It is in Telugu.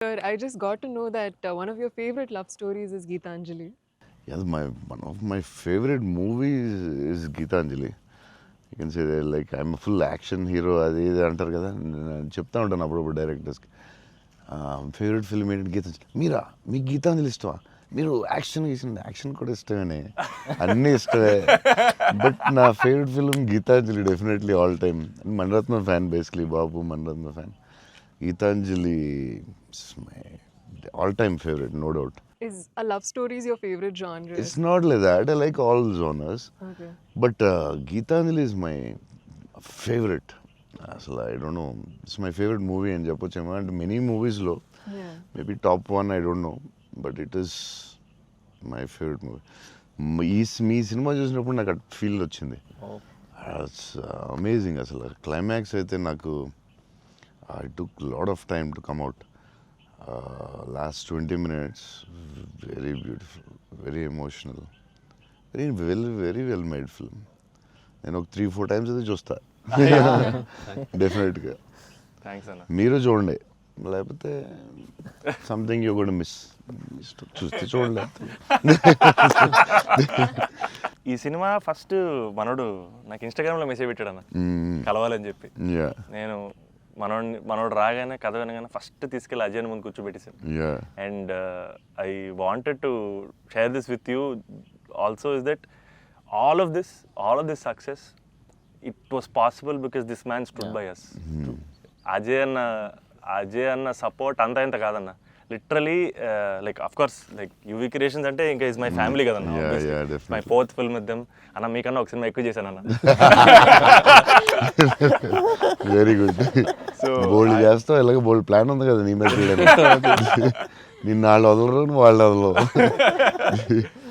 Sir, I just got to know that one of your favorite love stories is Geetanjali. Yes, one of my favorite movies is Geetanjali. You can say that, like, I'm a full action hero, అది ఇది అంటారు కదా, నేను చెప్తా ఉంటాను అప్పుడప్పుడు డైరెక్టర్స్కి. ఫేవరెట్ ఫిల్మ్ ఏంటి గీతాంజలి. మీరా, మీకు గీతాంజలి ఇష్టమా? మీరు యాక్షన్ కూడా ఇష్టమేనే, అన్నీ ఇష్టమే. బట్ నా favourite film Geetanjali definitely all time. Mani Ratnam fan, basically బాబు Mani Ratnam fan. Geetanjali my all time favourite, no doubt. Is a love story is your favorite genre? It's not like that. I like all genres. Okay. But Geetanjali is my favorite. అసలు I don't know, it's my favourite movie అని చెప్పొచ్చేమో. అంటే మెనీ మూవీస్లో Yeah. Maybe top 1 I don't know, but it is my favourite movie. Me cinema చూసినప్పుడు నాకు అట్ ఫీల్ వచ్చింది. It's amazing. అసలు క్లైమాక్స్ అయితే నాకు I took lot of time to come out. Last 20 minutes, very beautiful, very emotional, very well made film. నేను ఒక 3-4 టైమ్స్ అయితే చూస్తా డెఫినెట్గా. థ్యాంక్స్ అన్న. మీరు చూడండి, లేకపోతే సంథింగ్ యూ కూడా మిస్. చూస్తే చూడండి. ఈ సినిమా ఫస్ట్ మనోడు నాకు ఇన్స్టాగ్రామ్లో మెసేజ్ పెట్టాడు అన్న, కలవాలని చెప్పి. యా నేను మనోడు రాగానే కథ వినగానే ఫస్ట్ తీసుకెళ్ళి అజయ్ ముందు కూర్చోబెట్టేసాను. Yeah and I wanted to share this with you also, is that all of this success, it was possible because this man stood by us. Ajay అన్న సపోర్ట్ అంతా ఇంత కాదన్న, literally. Like of course like UV creations అంటే ఇంకా ఇస్ మై ఫ్యామిలీ కదన్న. My 4th film with them అన్న. మీకన్నా ఒక సినిమా ఎక్కువ చేశాను అన్న. Very good. సో బోల్డ్ చేస్తావు, ఎలాగో బోల్డ్ ప్లాన్ ఉంది కదా నీ మీద. నిన్న వాళ్ళు వదలరు, వాళ్ళు వదలరు.